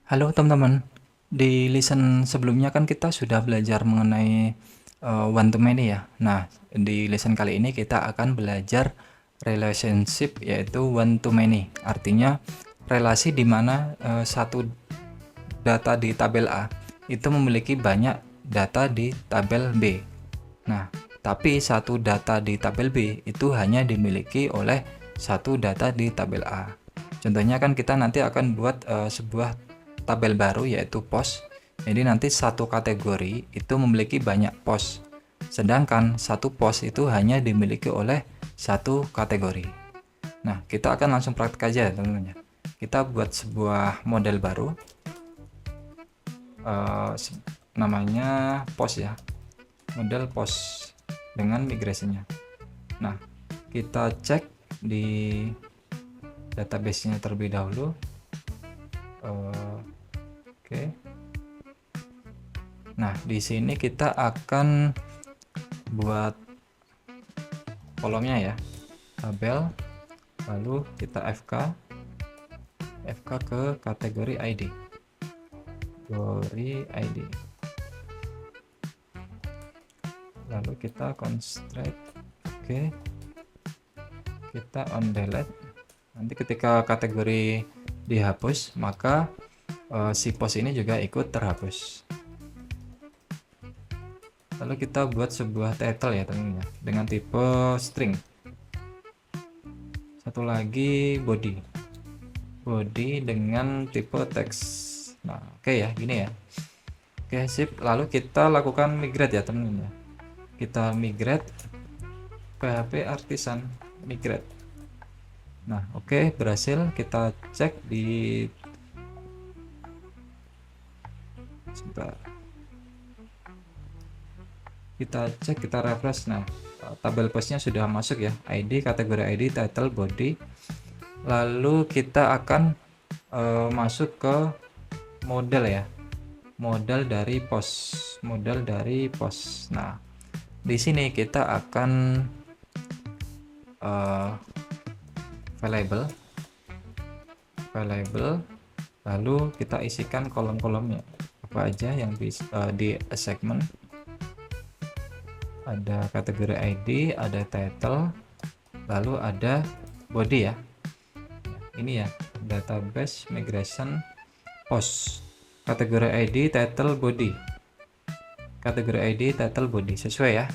Halo teman-teman, di lesson sebelumnya kan kita sudah belajar mengenai one to many ya. Nah, di lesson kali ini kita akan belajar relationship yaitu one to many. Artinya relasi di mana satu data di tabel A itu memiliki banyak data di tabel B. Nah, tapi satu data di tabel B itu hanya dimiliki oleh satu data di tabel A. Contohnya kan kita nanti akan buat sebuah tabel baru yaitu pos. Jadi nanti satu kategori itu memiliki banyak pos. Sedangkan satu pos itu hanya dimiliki oleh satu kategori. Nah, kita akan langsung praktek aja teman-teman ya. Kita buat sebuah model baru. Namanya pos ya. Model pos dengan migrasinya. Nah, kita cek di database-nya terlebih dahulu. Oke. Nah, di sini kita akan buat kolomnya ya. Tabel, lalu kita FK ke kategori ID. Kategori ID. Lalu kita constraint. Oke. Kita on delete. Nanti ketika kategori dihapus, maka si pos ini juga ikut terhapus. Lalu kita buat sebuah title ya teman-teman ya, dengan tipe string. Satu lagi body dengan tipe teks. Nah, oke ya, gini ya. Oke, sip. Lalu kita lakukan migrate ya teman-teman ya. Kita migrate PHP Artisan migrate. Nah, oke, berhasil. Kita cek di sebentar. Kita cek, kita refresh. Nah, tabel postnya sudah masuk ya, ID, kategori ID, title, body. Lalu kita akan masuk ke model ya, model dari post. Nah, di sini kita akan variable, lalu kita isikan kolom-kolomnya apa aja yang bisa di segment. Ada kategori ID, ada title, lalu ada body ya. Ini ya, database migration post. Kategori ID, title, body. Kategori ID, title, body sesuai ya.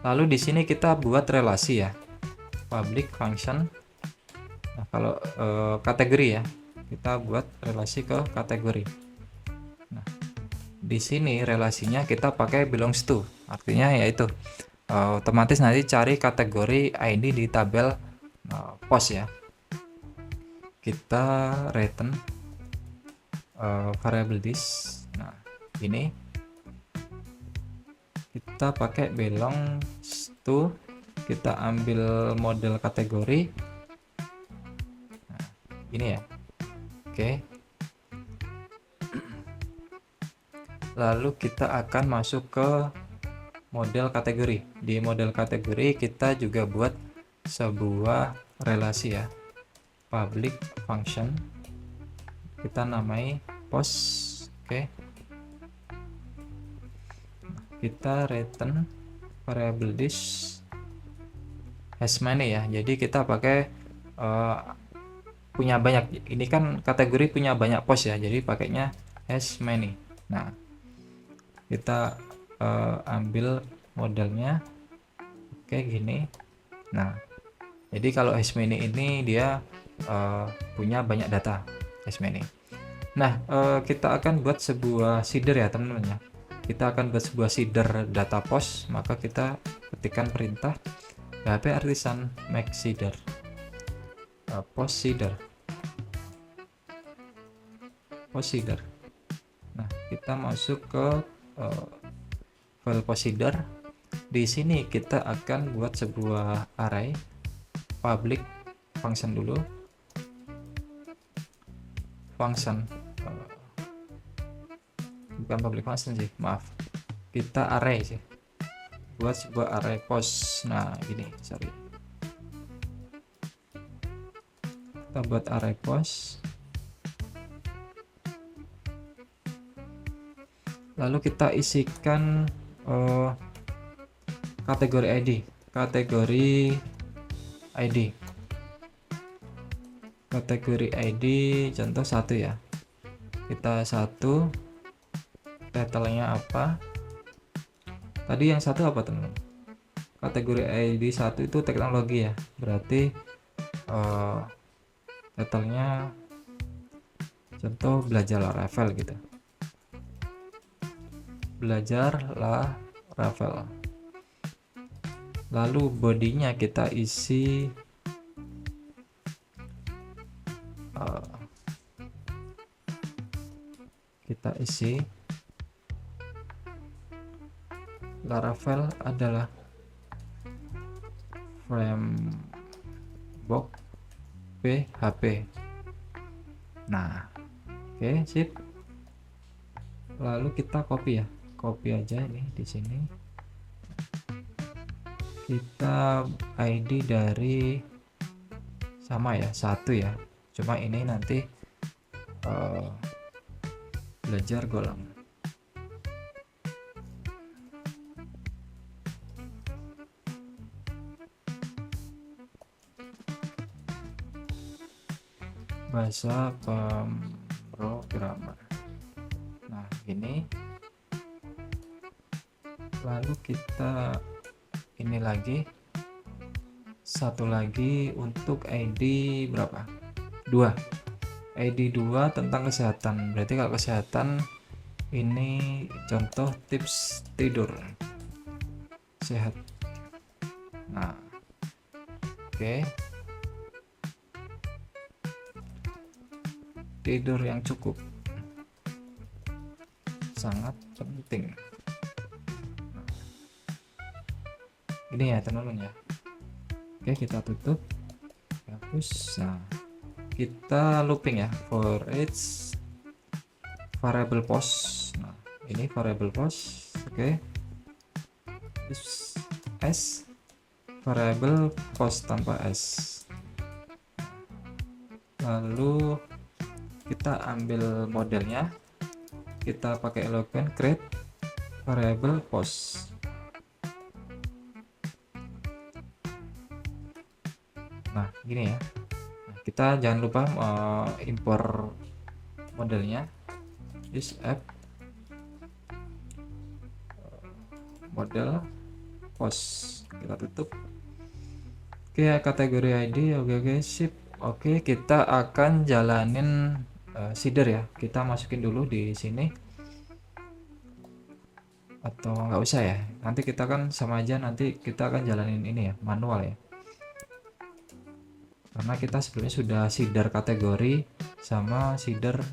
Lalu di sini kita buat relasi ya. Public function. Nah, kalau kategori ya, kita buat relasi ke kategori. Nah, di sini relasinya kita pakai belongs to, artinya yaitu otomatis nanti cari kategori ID di tabel post ya. Kita return variable this. Nah, ini kita pakai belongs to, kita ambil model kategori. Nah, ini ya. Oke. Lalu kita akan masuk ke model kategori. Di model kategori kita juga buat sebuah relasi ya, public function, kita namai post. Oke. Kita return variable this has many ya, jadi kita pakai punya banyak. Ini kan kategori punya banyak post ya, jadi pakainya has many. Nah, kita ambil modelnya kayak gini. Nah, jadi kalau has many ini dia punya banyak data has many. Nah, kita akan buat sebuah seeder ya teman-teman ya. Kita akan buat sebuah seeder data post, maka kita ketikkan perintah PHP Artisan make seeder, post seeder. Nah, kita masuk ke file post seeder. Di sini kita akan buat sebuah array public function dulu. Function bukan public function sih, maaf, kita array sih, buat sebuah array post. Nah, ini sorry, kita buat array post. Lalu kita isikan kategori ID. Kategori ID contoh 1 ya. Kita 1, title-nya apa? Tadi yang 1 apa, teman-teman? Kategori ID 1 itu teknologi ya. Berarti title-nya contoh belajar Laravel gitu. Belajar Laravel. Lalu bodinya kita isi Laravel adalah framework PHP. Nah, oke, sip. Lalu kita copy aja ini di sini. Kita ID dari sama ya, 1 ya. Cuma ini nanti belajar Golang. Bahasa pemrograman. Nah, ini. Lalu kita ini lagi, satu lagi untuk ID berapa? 2. ID 2 tentang kesehatan. Berarti kalau kesehatan ini contoh tips tidur sehat. Nah, oke. Tidur yang cukup sangat penting. Ini ya, teman-teman ya. Oke, kita tutup, hapus. Nah, kita looping ya, for each variable post. Nah, ini variable post. Oke, s variable post tanpa s. Lalu kita ambil modelnya, kita pakai eloquent create variable post. Nah, gini ya. Nah, kita jangan lupa impor modelnya. This app model post. Kita tutup. Oke, kategori ID. Oke, sip. Oke, kita akan jalanin seeder ya. Kita masukin dulu di sini. Atau nggak usah ya. Nanti kita kan sama aja, nanti kita akan jalanin ini ya, manual ya. Karena kita sebelumnya sudah seeder kategori sama seeder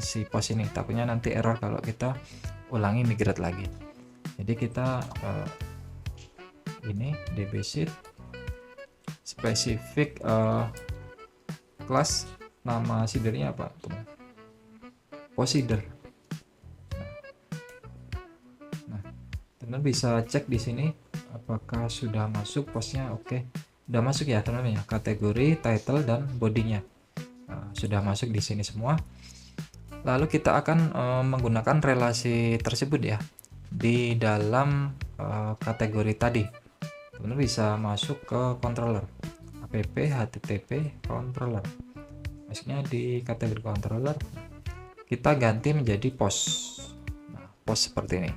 si post ini. Takutnya nanti error kalau kita ulangi migrate lagi. Jadi kita ini dbseed spesifik kelas, nama seedernya apa, teman? Post seeder. Nah, teman bisa cek di sini apakah sudah masuk postnya. Oke, udah masuk ya, teman-teman ya. Kategori, title, dan bodinya sudah masuk di sini semua. Lalu kita akan menggunakan relasi tersebut ya di dalam kategori tadi. Teman-teman bisa masuk ke controller, app http controller. Maksudnya di kategori controller kita ganti menjadi post. Nah, post seperti ini.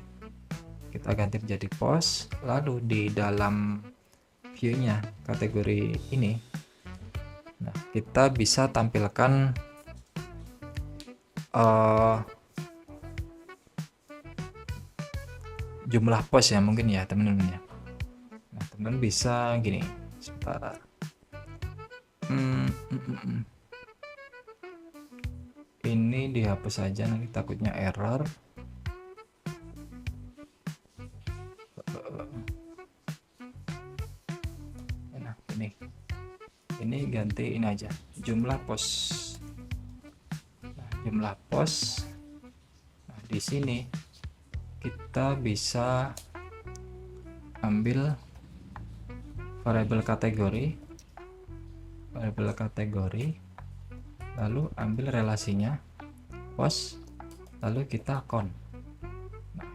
Kita ganti menjadi post. Lalu di dalam view-nya kategori ini, nah, kita bisa tampilkan jumlah post ya, mungkin ya, teman-teman ya. Nah, teman-teman bisa gini, sebentar. Ini dihapus saja, nanti takutnya error. Nah, ini ganti ini aja, jumlah post. Nah, jumlah post. Nah, di sini kita bisa ambil variabel kategori, lalu ambil relasinya post, lalu kita count.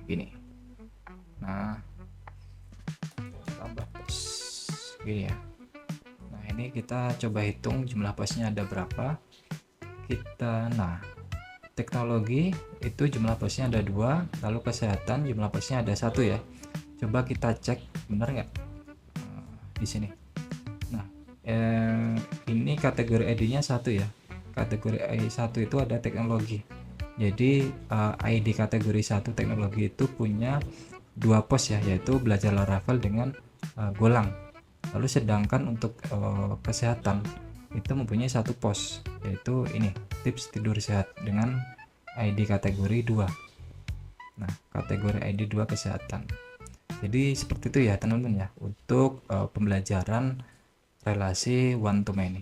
gini. Nah, tambah pos gini ya. Nah, ini kita coba hitung jumlah posnya ada berapa. Nah, teknologi itu jumlah posnya ada 2, lalu kesehatan jumlah posnya ada 1 ya. Coba kita cek benar nggak di sini. Nah, ini kategori ID-nya 1 ya. Kategori ID 1 itu ada teknologi. Jadi ID kategori 1 teknologi itu punya 2 pos ya, yaitu belajar Laravel dengan Golang. Lalu sedangkan untuk kesehatan itu mempunyai 1 pos, yaitu ini tips tidur sehat dengan ID kategori 2. Nah, kategori ID 2 kesehatan. Jadi seperti itu ya teman-teman ya untuk pembelajaran relasi one to many.